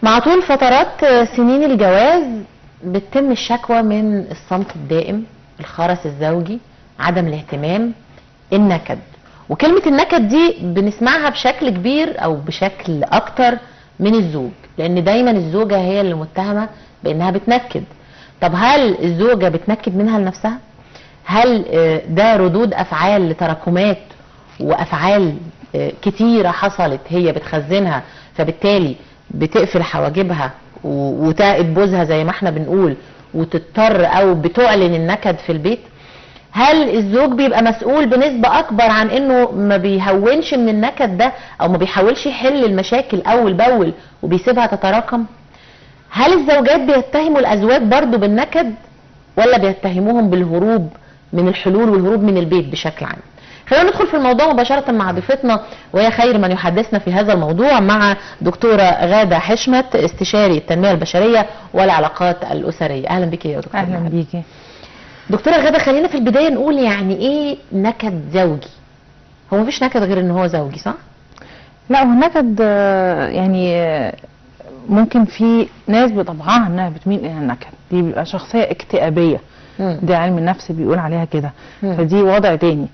مع طول فترات سنين الجواز بتتم الشكوى من الصمت الدائم، الخرس الزوجي، عدم الاهتمام، النكد. وكلمة النكد دي بنسمعها بشكل كبير او بشكل اكتر من الزوج، لان دايما الزوجة هي اللي متهمة بانها بتنكد. طب هل الزوجة بتنكد منها لنفسها؟ هل ده ردود افعال لتراكمات وافعال كتيرة حصلت هي بتخزنها، فبالتالي بتقفل حواجبها وتائب بوزها زي ما احنا بنقول، وتضطر او بتعلن النكد في البيت؟ هل الزوج بيبقى مسؤول بنسبة اكبر عن انه ما بيهونش من النكد ده، او ما بيحاولش يحل المشاكل اول باول وبيسيبها تتراكم؟ هل الزوجات بيتهموا الازواج برضو بالنكد، ولا بيتهموهم بالهروب من الحلول والهروب من البيت بشكل عام؟ خلينا ندخل في الموضوع مباشرة مع ضيفتنا، وهي خير من يحدثنا في هذا الموضوع، مع دكتورة غادة حشمت، استشاري التنمية البشرية والعلاقات الأسرية. أهلا بك يا دكتورة. أهلا بيكي دكتورة غادة. خلينا في البداية نقول يعني إيه نكد زوجي؟ هو مفيش نكد غير إن هو زوجي، صح؟ لا، هو النكد يعني ممكن في ناس بطبعها انها بتميل الى النكد، دي بيبقى شخصيه اكتئابيه. دي علم النفس بيقول عليها كده. فدي وضع تاني.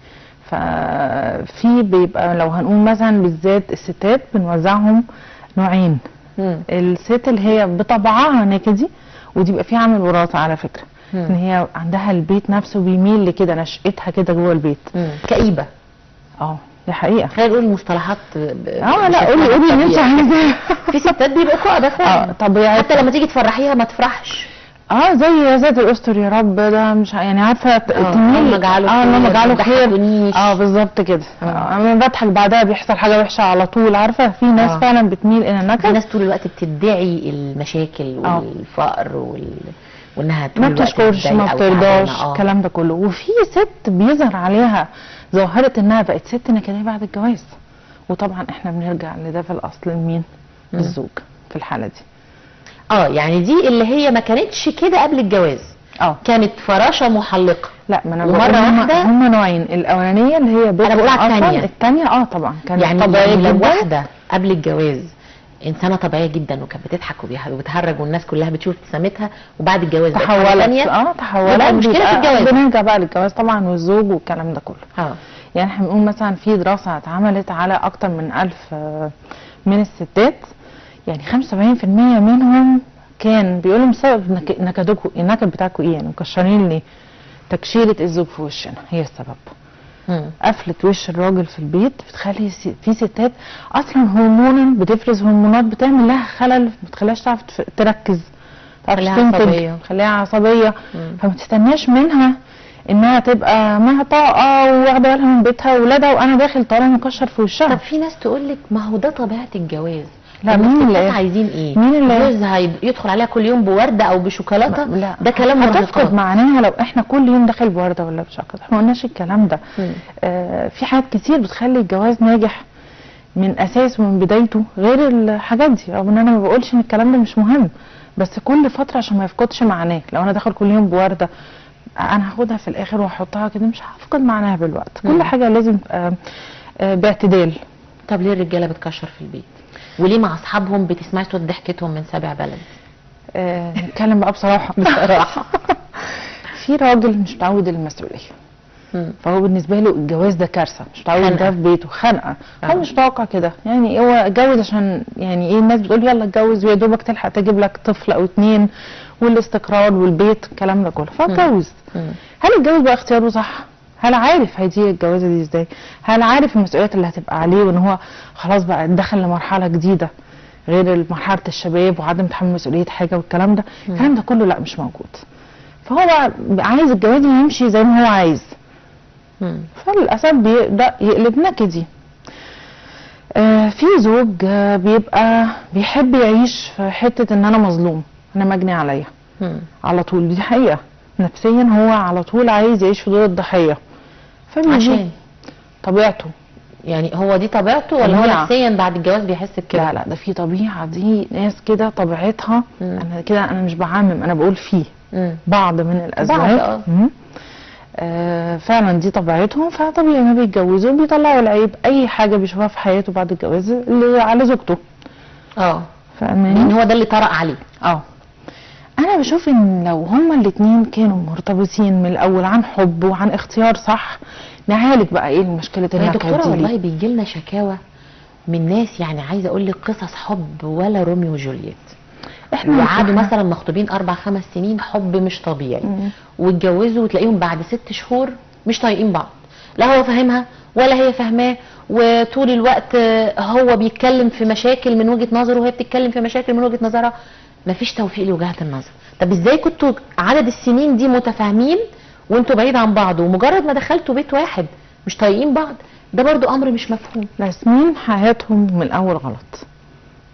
ففي بيبقى لو هنقول مثلا بالذات الستات بنوزعهم نوعين. الست اللي هي بطبعها نكدي، ودي بيبقى فيها عامل وراثه على فكره، ان هي عندها البيت نفسه بيميل لكده، نشأتها كده جوه البيت. كئيبه. دي حقيقه. خلينا نقول المصطلحات. لا قولي اللي انت عايزاه. في ستات بيبقوا كئبه فعلا. طبيعي. حتى لما تيجي تفرحيها ما تفرحش. زي ذات الاستر، يا رب ده مش يعني عارفه تميل. اللهم اجعله خير. بالظبط كده. انا بضحك بعدها بيحصل حاجه وحشه على طول. عارفه في ناس فعلا بتميل الى النكد. في ناس طول الوقت بتدعي المشاكل والفقر وانها ما بتشكرش ما بترضاش الكلام ده كله. وفي ست بيظهر عليها ظاهره انها بقت ست نكديه بعد الجواز، وطبعا احنا بنرجع لده في الاصل لمين؟ الزوج في الحاله دي. يعني دي اللي هي ما كانتش كده قبل الجواز. كانت فراشة محلقة. لا، ما انا مرة واحدة هم نوعين. الاولانية اللي هي انا بقول على الثانية طبعا كانت يعني طبيعية جدا. لو واحدة قبل الجواز انسانة طبيعية جدا وكانت بتضحك وبتهرج والناس كلها بتشوف ابتسامتها، وبعد الجواز تحولت. تحولت مشكلة في الجواز. بنرجع بقى للجواز طبعا والزوج والكلام ده كله. يعني احنا بنقول مثلا في دراسة اتعملت على اكتر من 1000 من الستات، يعني 75% منهم كان بيقولوا لهم سبب نكدكم النكد بتاعكم ايه؟ يعني مكشرين ليه؟ تكشيرة الزوج في وشنا هي السبب. قفلت وش الراجل في البيت بتخلي في ستات اصلا هرمونا بتفرز هرمونات بتعمل لها خلل، ما بتخليهاش تعرف تركز، تخليها عصبيه. فما تستناش منها انها تبقى معها طاقه وواخده بالها من بيتها واولادها وانا داخل طالع مكشر في وشها. طب في ناس تقول لك ما هو ده طبيعه الجواز. لا، مين اللي عايزين ايه؟ مين اللي جوزها يدخل عليها كل يوم بورده او بشوكولاته؟ لا، ده كلام هتفقد معناها لو احنا كل يوم داخل بورده ولا بشوكولاته. احنا ما قلناش الكلام ده. في حاجات كتير بتخلي الجواز ناجح من اساسه ومن بدايته غير الحاجات دي، رغم ان انا ما بقولش ان الكلام ده مش مهم، بس كل فتره عشان ما يفقدش معناه. لو انا داخل كل يوم بورده انا هاخدها في الاخر وهحطها كده مش هفقد معناها بالوقت. كل حاجه لازم باعتدال. طب ليه الرجاله بتكشر في البيت؟ وليه مع اصحابهم بتسمعي صوت ضحكتهم من سابع بلد؟ نتكلم بقى بصراحه. في راجل مش متعود المسؤوليه، فهو بالنسبه له الجواز ده كارثه، مش متعود ده في بيته خنقه. هو مش متوقع كده، يعني هو اتجوز عشان يعني ايه؟ الناس بتقول يلا اتجوز ويا دوبك تلحق تجيب لك طفل او 2 والاستقرار والبيت الكلام ده كله، فاتجوز. هل الجواز بقى اختياره صح؟ هل عارف هيجي الجوازه دي ازاي؟ هل عارف المسؤوليات اللي هتبقى عليه وان هو خلاص بقى دخل لمرحله جديده غير مرحله الشباب وعدم تحمل مسؤوليه حاجه والكلام ده؟ الكلام ده كله لا مش موجود. فهو بقى عايز الجواز يمشي زي ما هو عايز. فللاسف بيبدا يقلب نكدي. في زوج بيبقى بيحب يعيش في حته ان انا مظلوم، انا مجني عليا على طول. دي حقيقه، نفسيا هو على طول عايز يعيش في دور الضحيه. عشان طبيعته. يعني هو دي طبيعته ولا هو نفسيا بعد الجواز بيحس بكده؟ لا، ده في طبيعه. دي ناس كده طبيعتها. انا كده انا مش بعمم، انا بقول فيه بعض من الازواج فعلا دي طبيعتهم. فطبيعي ما بيتجوزوا بيطلعوا العيب اي حاجه بيشوفها في حياته بعد الجواز اللي على زوجته. لان هو ده اللي طرق عليه. انا بشوف ان لو هما الاتنين كانوا مرتبطين من الاول عن حب وعن اختيار صح، نعالج بقى ايه المشكله يا النكد دكتوره دي. والله بيجي لنا شكاوى من ناس، يعني عايزه اقول لك قصص حب ولا روميو وجولييت، وقعدوا مثلا مخطوبين 4-5 سنين حب مش طبيعي، واتجوزوا وتلاقيهم بعد 6 شهور مش طايقين بعض، لا هو فاهمها ولا هي فاهماه، وطول الوقت هو بيتكلم في مشاكل من وجهه نظره وهي بتتكلم في مشاكل من وجهه نظرها، مفيش توفيق لوجهات النظر. طب ازاي كنتوا عدد السنين دي متفاهمين وانتوا بعيد عن بعض، ومجرد ما دخلتوا بيت واحد مش طايقين بعض؟ ده برضو امر مش مفهوم. راسمين حياتهم من الاول غلط،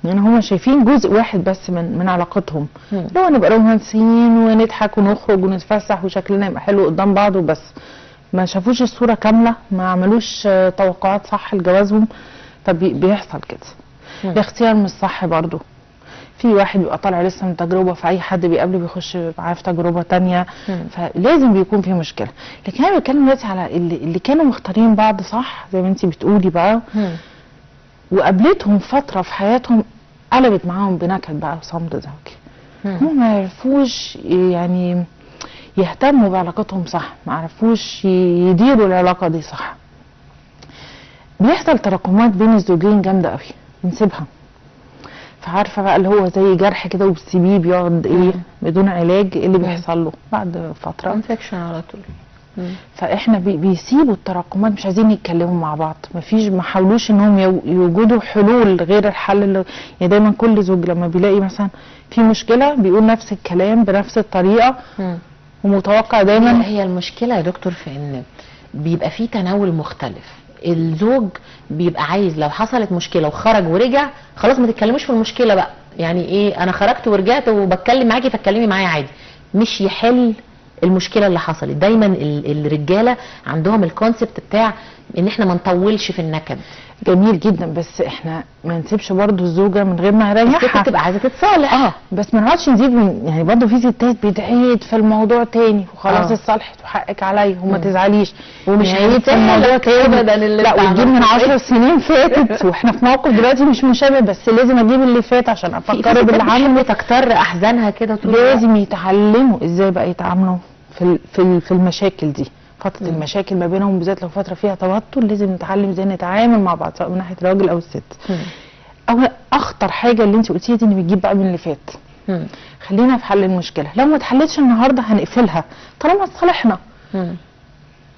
يعني هما شايفين جزء واحد بس من علاقتهم، لو نبقى رومانسيين ونضحك ونخرج ونتفسح وشكلنا يبقى حلو قدام بعض وبس، ما شافوش الصوره كامله، ما عملوش توقعات صح لجوازهم، فبيحصل كده. الاختيار مش صح برضو، في واحد بيبقى طالع لسه من تجربه، فاي حد بيقابله بيخش معاه في تجربه تانية، فلازم بيكون في مشكله. لكن انا بتكلم دلوقتي على اللي كانوا مختارين بعض صح زي ما انت بتقولي بقى، وقابلتهم فتره في حياتهم قلبت معاهم بنكد بقى وصمت زوجي. هم ما عرفوش يعني يهتموا بعلاقتهم صح، ما عرفوش يديروا العلاقه دي صح. بيحصل تراكمات بين الزوجين جامده قوي، بنسيبها. فعارفه بقى اللي هو زي جرح كده وبتسيبيه بيقعد ايه بدون علاج، ايه اللي بيحصل له بعد فتره؟ انفكشن على طول. فاحنا بيسيبوا التراكمات، مش عايزين يتكلموا مع بعض، ما حاولوش انهم يوجدوا حلول غير الحل اللي يعني دايما كل زوج لما بيلاقي مثلا في مشكله بيقول نفس الكلام بنفس الطريقه، ومتوقع دايما. هي المشكله يا دكتور في ان بيبقى في تناول مختلف. الزوج بيبقى عايز لو حصلت مشكله وخرج ورجع خلاص ما تتكلموش في المشكله بقى، يعني ايه انا خرجت ورجعت وبتكلم معاكي فاتكلمي معايا عادي، مش يحل المشكله اللي حصلت. دايما الرجاله عندهم الكونسبت بتاع ان احنا ما نطولش في النكد. جميل جدا، بس احنا ما نسيبش برضو الزوجه من غير ما نريحها. الست بتبقى عايزه تتصالح، بس ما نقعدش نزيد من يعني برضو في ستات بتعيد في الموضوع تاني وخلاص اتصالحت وحقك عليا وما تزعليش، ومش هيعيد في الموضوع تاني ابدا. لا وتجيب من 10 سنين فاتت واحنا في موقف دلوقتي مش مشابه، بس لازم اجيب اللي فات عشان افكره باللي عمله. تكتر احزانها كده طول لازم يتعلموا ازاي بقى يتعاملوا في المشاكل دي. فتره المشاكل ما بينهم بالذات لو فتره فيها توتر لازم نتعلم ازاي نتعامل مع بعض سواء من ناحيه الراجل او الست. او اخطر حاجه اللي انت قلتيها دي ان بتجيب بقى من اللي فات. خلينا في حل المشكله، لو ما اتحلتش النهارده هنقفلها طالما اتصالحنا،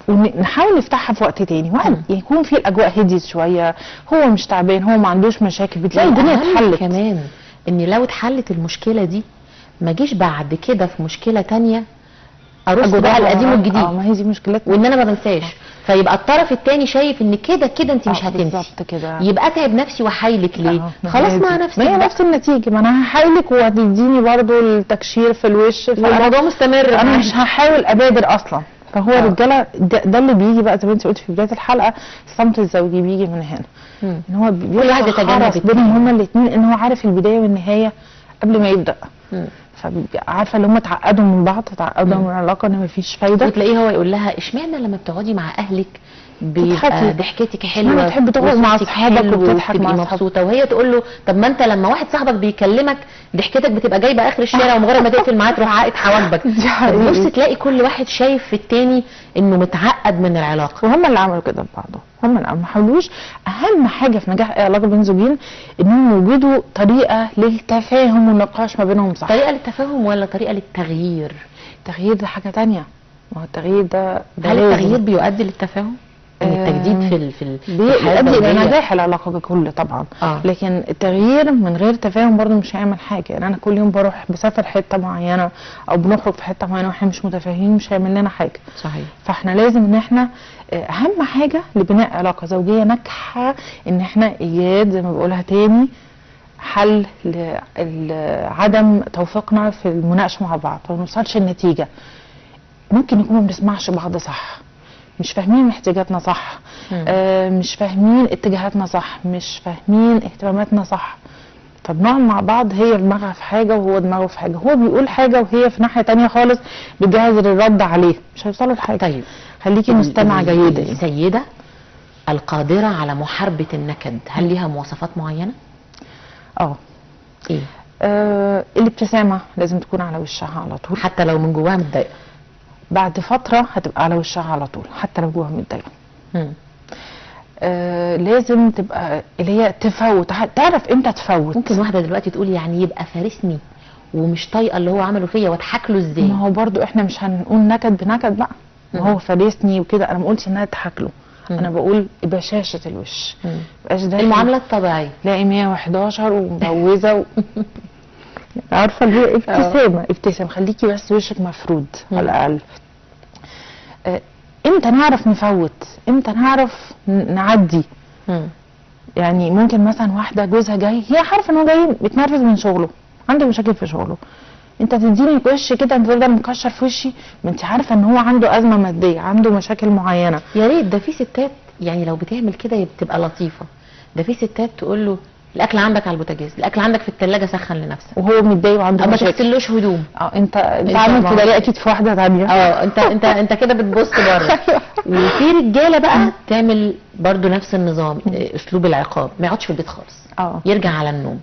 ونحاول نفتحها في وقت تاني، واحد يكون في الاجواء هديت شويه، هو مش تعبان، هو ما عندوش مشاكل، بتلاقي الدنيا اتحلت. كمان ان لو اتحلت المشكله دي ما جيش بعد كده في مشكله تانية ارص بقى القديم والجديد. ما هي دي مشكلتنا، وان انا ما بنساش، فيبقى الطرف التاني شايف ان كده انت مش هتنسي، بالظبط كده، يبقى اتعب نفسي واحايلك ليه؟ خلاص مع نفسي، ما هي نفس النتيجه، ما انا هحايلك وهتديني برضو التكشير في الوش، والموضوع مستمر، انا مش هحاول ابادر اصلا. فهو الرجاله ده اللي بيجي بقى زي ما انت قلتي في بدايه الحلقه، الصمت الزوجي بيجي من هنا، ان هو كل واحد يتجنب بينهم هما الاثنين، ان هو عارف البدايه والنهايه قبل ما يبدا. فعارفه اللي هم اتعقدوا من بعض، اتعقدوا من العلاقه ان مفيش فايده، وتلاقيه هو يقول لها اشمعنى لما بتقعدي مع اهلك بيبقى ضحكتك حلوه، بتحب تقعد مع اصحابك وبتضحك مع مبسوطه، وهي تقول له طب ما انت لما واحد صاحبك بيكلمك ضحكتك بتبقى جايبه اخر الشارع ومجرد ما تقفل معاه تروح عاقد حواجبك. بص تلاقي كل واحد شايف في التاني انه متعقد من العلاقه، وهم اللي عملوا كده ببعضهم، هم اللي ما حاولوش. اهم حاجه في نجاح اي علاقه بين زوجين انهم يوجدوا طريقه للتفاهم والنقاش ما بينهم صح. طريقه للتفاهم ولا طريقه للتغيير؟ التغيير ده حاجه ثانيه، ما هو التغيير ده هل التغيير بيؤدي للتفاهم؟ التجديد بيؤدي الى نجاح العلاقه ككل طبعا. لكن التغيير من غير تفاهم برضه مش هيعمل حاجه. يعني انا كل يوم بسافر حته معينه او بنخرج في حته معينه واحنا مش متفاهمين مش هيعمل لنا حاجه. صحيح. فاحنا لازم ان احنا اهم حاجه لبناء علاقه زوجيه ناجحه ان احنا ايجاد زي ما بقولها تاني حل لعدم توفيقنا في المناقشه مع بعض وما نوصلش النتيجه. ممكن نكون ما بنسمعش بعض صح، مش فاهمين احتياجاتنا صح، مش فاهمين اتجاهاتنا صح، مش فاهمين اهتماماتنا صح. فبنقعد مع بعض هي دماغها في حاجه وهو دماغه في حاجه، هو بيقول حاجه وهي في ناحيه تانية خالص بتجهز للرد عليه، مش هيوصلوا لحاجه. طيب خليكي مستمعه جيده. السيده القادره على محاربه النكد هل ليها مواصفات معينه؟ ايه؟ الابتسامه لازم تكون على وشها على طول، حتى لو من جواها متضايقه. بعد فتره هتبقى على وشها على طول حتى لو جواها متضايقه. لازم تبقى اللي هي تفوت، تعرف امتى تفوت. ممكن واحده دلوقتي تقول يعني يبقى فارسني ومش طايقه اللي هو عمله فيا واضحك له ازاي؟ ما هو برضو احنا مش هنقول نكد بنكد بقى، ما هو فارسني وكده، انا ما قلتش انها تضحك له، انا بقول بشاشه الوش، مبقاش ده المعامله الطبيعيه. تلاقي 111 ومبوزه عارفه اللي هي ابتسامه، خليكي بس وشك مفرود على الاقل. امتى نعرف نفوت، امتى نعرف نعدي؟ يعني ممكن مثلا واحده جوزها جاي، هي عارفه ان هو جاي بيتنرفز من شغله، عنده مشاكل في شغله، انت تديني وش كده، انت تفضل مكشر في وشي، ما انت عارفه ان هو عنده ازمه ماديه، عنده مشاكل معينه. يا ريت ده في ستات يعني لو بتعمل كده بتبقى لطيفه، ده في ستات تقول له الاكل عندك على البوتاجاز، الاكل عندك في الثلاجه، سخن لنفسك، وهو متضايق وعنده مشاكل، ما تغسلوش هدوم. انت عامل كده ليه؟ اكيد في واحده ثانيه. انت كده بتبص بره. وفي رجاله بقى تعمل برضو نفس النظام، اسلوب العقاب، ما يقعدش في البيت خالص، يرجع على النوم.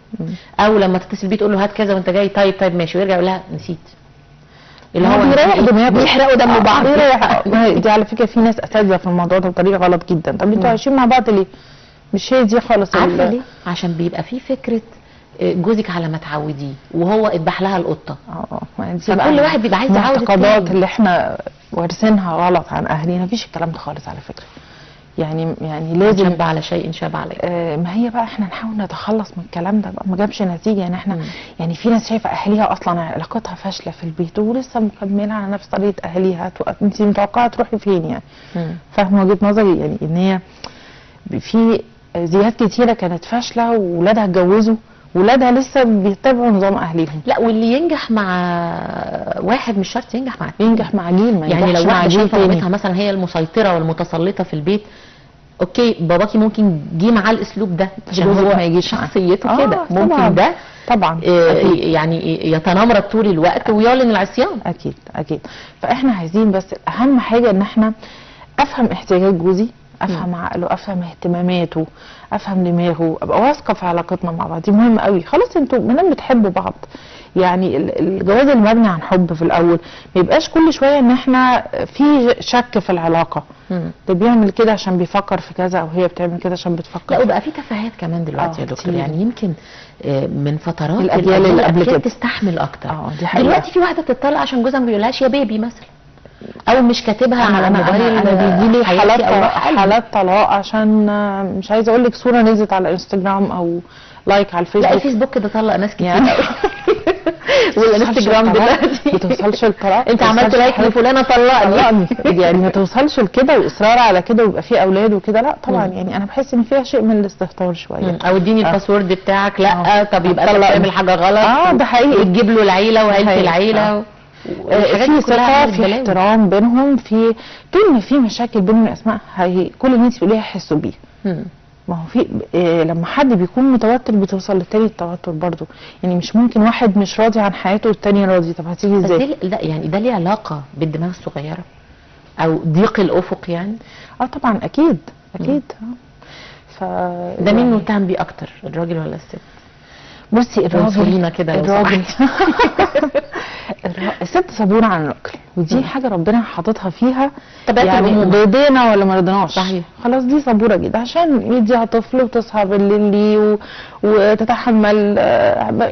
او لما تتصل بيه تقول له هات كذا وانت جاي، طيب ماشي، ويرجع يقول لها نسيت. اللي هو بيريح دماغه، بيحرقوا دم بعض. دي على فكره في ناس اساتذه في الموضوع ده بطريقه غلط جدا. طب انتوا عايشين مع بعض ليه؟ مش هي دي خالص. عارفه ليه؟ عشان بيبقى في فكره جوزك على ما تعوديه وهو اذبح لها القطه. فكل واحد بيبقى عايز يعود التاني. المعتقدات اللي احنا وارثينها غلط عن اهالينا، مفيش الكلام ده خالص على فكره. يعني لازم شاب على شيء شاب عليه. ما هي بقى احنا نحاول نتخلص من الكلام ده بقى، ما جابش نتيجه. يعني احنا يعني في ناس شايفه اهاليها اصلا علاقتها فاشله في البيت ولسه مكمله على نفس طريقه اهاليها، انت متوقعه تروحي فين يعني؟ فاهمه وجهه نظري؟ يعني ان هي في زيات كتيره كانت فاشله وولادها اتجوزوا، ولادها لسه بيتبعوا نظام اهليهم. لا، واللي ينجح مع واحد مش شرط ينجح مع التاني. ينجح مع جيل، ما يعني لو واحده شايفه مامتها مثلا هي المسيطره والمتسلطه في البيت، اوكي باباكي ممكن جه معاه الاسلوب ده عشان هو ما يجيش شخصيته كده، ممكن ده طبعا يعني يتنمرض طول الوقت ويعلن العصيان. اكيد. فاحنا عايزين بس اهم حاجه ان احنا افهم احتياجات جوزي، افهم عقله، افهم اهتماماته، افهم دماغه، ابقى واثقه في علاقتنا مع بعض. دي مهمه قوي. خلاص انتوا ما دام بتحبوا بعض، يعني الجواز اللي مبني عن حب في الاول ما يبقاش كل شويه ان احنا في شك في العلاقه. ده بيعمل كده عشان بيفكر في كذا، او هي بتعمل كده عشان بتفكر. لا، وبقى في تفاهات كمان دلوقتي يا دكتور. يعني يمكن من فترات الاجيال اللي قبل كده تستحمل اكتر. دي حقيقة. دلوقتي في واحده بتطلق عشان جوزها ما بيقولهاش يا بيبي مثلا، او مش كاتبها على الموبايل. انا بيجي لي حالات طلاق عشان مش عايزه اقول لك صوره نزلت على الانستجرام او لايك على الفيسبوك. لا، الفيسبوك ده طلق ناس كتير قوي. والانستجرام دلوقتي ما توصلش للطلاق. انت عملت لايك لفلانه طلقني. يعني ما توصلش لكده، واصرار على كده ويبقى في اولاد وكده. لا طبعا. يعني انا بحس ان فيها شيء من الاستهتار شويه. او اديني الباسورد بتاعك. لا طب يبقى انت بتعمل حاجه غلط. ده حقيقي. وتجيب له العيله وعيله العيله. في ثقه، في احترام بينهم، في طول ما في مشاكل بينهم يا اسماء كل الناس بيقولوا يحسوا بيه. ما هو في لما حد بيكون متوتر بتوصل للتاني التوتر برضه. يعني مش ممكن واحد مش راضي عن حياته والتاني راضي. طب هتيجي ازاي؟ بس يعني ده ليه علاقه بالدماغ الصغيره او ضيق الافق يعني؟ طبعا اكيد. ده مين متهم بيه اكتر، الراجل ولا الست؟ بصي الراجل كده. الست صبوره عن الراجل، ودي حاجه ربنا حاططها فيها طبيعه يعني الامور، رضينا ولا ما رضيناش. صحيح. خلاص دي صبوره جدا عشان يديها طفل وتصحى بالليل ليه وتتحمل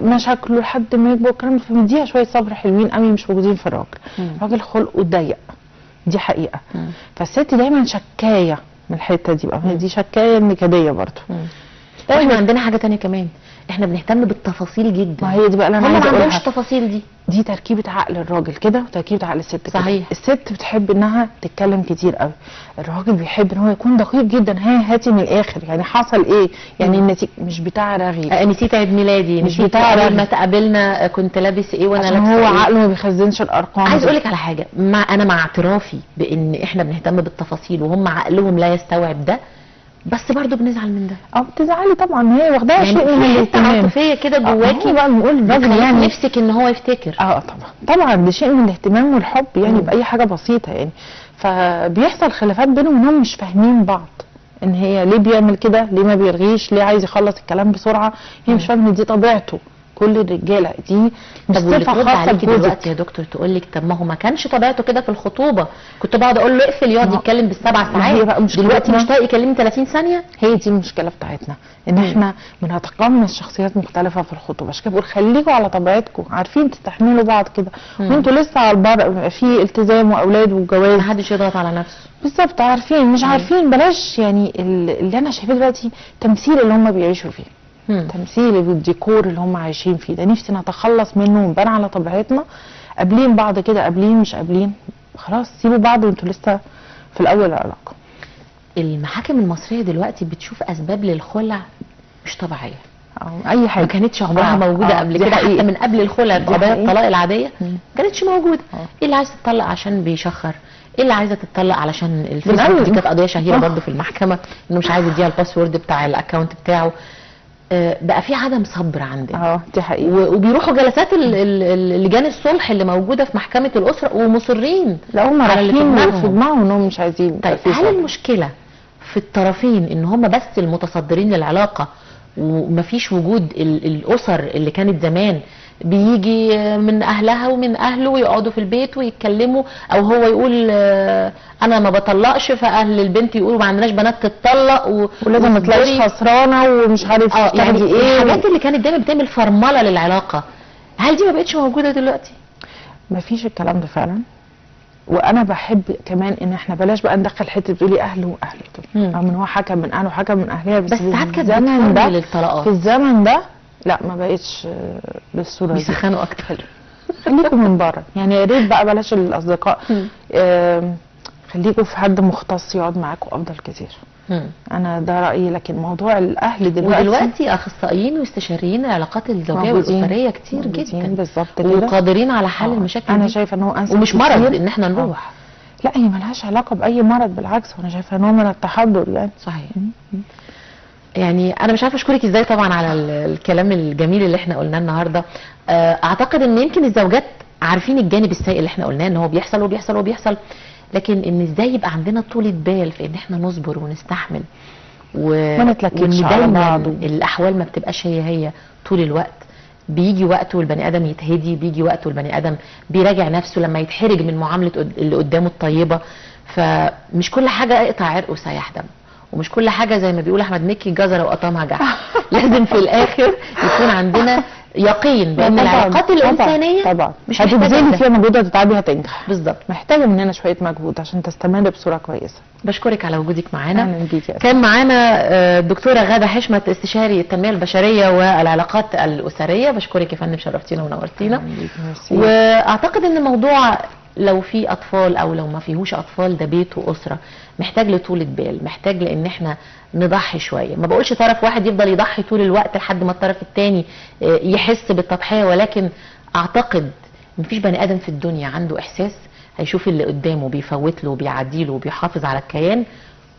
مشاكله لحد ما يكبر والكلام ده. فمديها شويه صبر حلوين قوي مش موجودين في الراجل. الراجل خلقه ضيق، دي حقيقه. فالست دايما شكايه من الحته دي بقى. دي شكايه نكديه برضه. احنا عندنا حاجه تانية كمان، احنا بنهتم بالتفاصيل جدا. ما هي دي بقى اللي انا عايزه اقولها. ما عندهمش التفاصيل دي تركيبه عقل الراجل كده وتركيبه عقل الست كده. صحيح. الست بتحب انها تتكلم كتير قوي، الراجل بيحب ان هو يكون دقيق جدا. هاتي من الاخر، يعني حصل ايه، يعني النتيجه مش بتاع رغي. نسيت عيد ميلادي، مش بتاع رغي. ما تقابلنا كنت لابس ايه وانا لابسه هو عقله ما بيخزنش الارقام. عايز اقول لك على حاجه، انا مع اعترافي بان احنا بنهتم بالتفاصيل وهم عقلهم لا يستوعب ده، بس برضه بنزعل من ده. بتزعلي طبعا. هي واخداها يعني شيء من الاهتمام عاطفيه كده جواكي بقى بنقول الراجل يعني نفسك ان هو يفتكر. طبعا ده شيء من الاهتمام والحب يعني باي حاجه بسيطه يعني. فبيحصل خلافات بينهم انهم مش فاهمين بعض، ان هي ليه بيعمل كده، ليه ما بيرغيش، ليه عايز يخلص الكلام بسرعه. هي مش فاهمه ان دي طبيعته. كل الرجاله، دي مش طب واللي صفه ترد خاصه عليكي بجوزك. دلوقتي يا دكتور تقول لك طب ما هو ما كانش طبيعته كده في الخطوبه، كنت بقعد اقول له اقفل يقعد ما- يتكلم بالسبع ما هي ساعات، بقى مشكلتنا. دلوقتي مش طايق يكلمني 30 ثانيه. هي دي المشكله بتاعتنا، ان احنا بنتقمص شخصيات مختلفه في الخطوبه. عشان كده بقول خليكوا على طبيعتكم، عارفين تستحملوا بعض كده، وانتوا لسه على البر بيبقى في التزام واولاد وجواز. ما حدش يضغط على نفسه. بالظبط، عارفين مش عارفين بلاش. يعني اللي انا شايفاه دلوقتي تمثيل اللي هم بيعيشوا فيه، تمثيل والديكور اللي هم عايشين فيه ده، نفسي نتخلص منه ونبان على طبيعتنا. قابلين بعض كده، قابلين مش قابلين، خلاص سيبوا بعض وانتوا لسه في الاول العلاقه. المحاكم المصريه دلوقتي بتشوف اسباب للخلع مش طبيعيه، او اي حاجه ما كانتش عمرها موجوده قبل دي كده، حقيقة. حتى من قبل الخلع دي قضايا حقيقة. الطلاق العاديه ما كانتش موجوده. اه. ايه اللي عايز تطلق عشان بيشخر، ايه اللي عايزه تتطلق علشان من الفيسبوك، أول. دي كانت قضيه شهيره اه. برضو في المحكمه انه مش عايز يديها الباسورد بتاع الاكونت بتاعه. بقى في عدم صبر عندنا، دي حقيقة. وبيروحوا جلسات لجان الصلح اللي موجوده في محكمه الاسره ومصرين لا هم على اللي في رايحين دماغهم. في دماغهم انهم مش عايزين. طيب يبقى في هل صبر. المشكله في الطرفين ان هم بس المتصدرين للعلاقه ومفيش وجود الاسر اللي كانت زمان بيجي من اهلها ومن اهله ويقعدوا في البيت ويتكلموا، او هو يقول انا ما بطلقش فاهل البنت يقولوا ما عندناش بنات تتطلق ولازم ما تلاقيش خسرانه ومش عارف يعني تعملي ايه. الحاجات اللي كانت دايما بتعمل فرمله للعلاقه، هل دي ما بقتش موجوده دلوقتي؟ مفيش الكلام ده فعلا. وانا بحب كمان ان احنا بلاش بقى ندخل حته بتقولي اهله واهله، رغم ان هو حكم من اهله وحكم من اهلها، بس ساعات كانت الزمن ده، بتفرمل الطلاقات، في الزمن ده لا ما بقتش بالصوره دي. بيسخنوا اكتر. خليكم من بره، يعني يا ريت بقى بلاش الاصدقاء، خليكم في حد مختص يقعد معاكم افضل كتير. انا ده رايي. لكن موضوع الاهل ودلوقتي اخصائيين واستشاريين العلاقات الزوجيه والاسريه كتير جدا بالظبط كده، وقادرين على حل المشاكل انا دي. شايفه ان هو انسب ومش كتير. مرض ان احنا نروح. لا هي ملهاش علاقه باي مرض، بالعكس وانا شايفه نوع من التحضر يعني. صحيح. يعني انا مش عارفه اشكرك ازاي طبعا على الكلام الجميل اللي احنا قلناه النهارده. اعتقد ان يمكن الزوجات عارفين الجانب السيء اللي احنا قلناه ان هو بيحصل وبيحصل وبيحصل، لكن ان ازاي يبقى عندنا طولة بال في ان احنا نصبر ونستحمل ما نتلككش وان على دايما بعض. الاحوال ما بتبقاش هي طول الوقت. بيجي وقت والبني ادم يتهدي، بيجي وقت والبني ادم بيراجع نفسه لما يتحرج من معامله اللي قدامه الطيبه. فمش كل حاجه اقطع عرق وسيح دم، ومش كل حاجه زي ما بيقول احمد مكي جزره وقطامها جح. لازم في الاخر يكون عندنا يقين بان العلاقات الانسانيه طبعا مش هتبذلي فيها مجهود هتتعبي هتنجح. بالظبط. محتاجه مننا شويه مجهود عشان تستمر بصوره كويسه. بشكرك على وجودك معانا. اهلا بيكي. كان معانا الدكتوره غاده حشمت استشاري التنميه البشريه والعلاقات الاسريه. بشكرك يا فندم، شرفتينا ونورتينا. واعتقد ان الموضوع لو في اطفال او لو ما فيهوش اطفال ده بيت واسره محتاج لطولة بال، محتاج لان احنا نضحي شويه. ما بقولش طرف واحد يفضل يضحي طول الوقت لحد ما الطرف الثاني يحس بالتضحيه، ولكن اعتقد مفيش بني ادم في الدنيا عنده احساس هيشوف اللي قدامه بيفوت له وبيعدي له وبيحافظ على الكيان،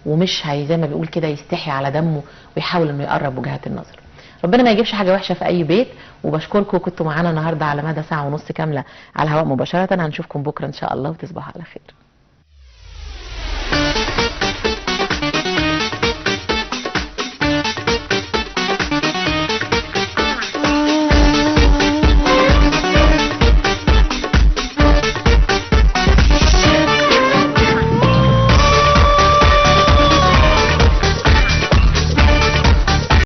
ومش هي زي ما بيقول كده يستحي على دمه ويحاول انه يقرب وجهات النظر. ربنا ما يجيبش حاجه وحشه في اي بيت. وبشكركم كنتوا معانا النهارده على مدى ساعه ونص كامله على الهواء مباشره. هنشوفكم بكره ان شاء الله وتصبحوا على خير.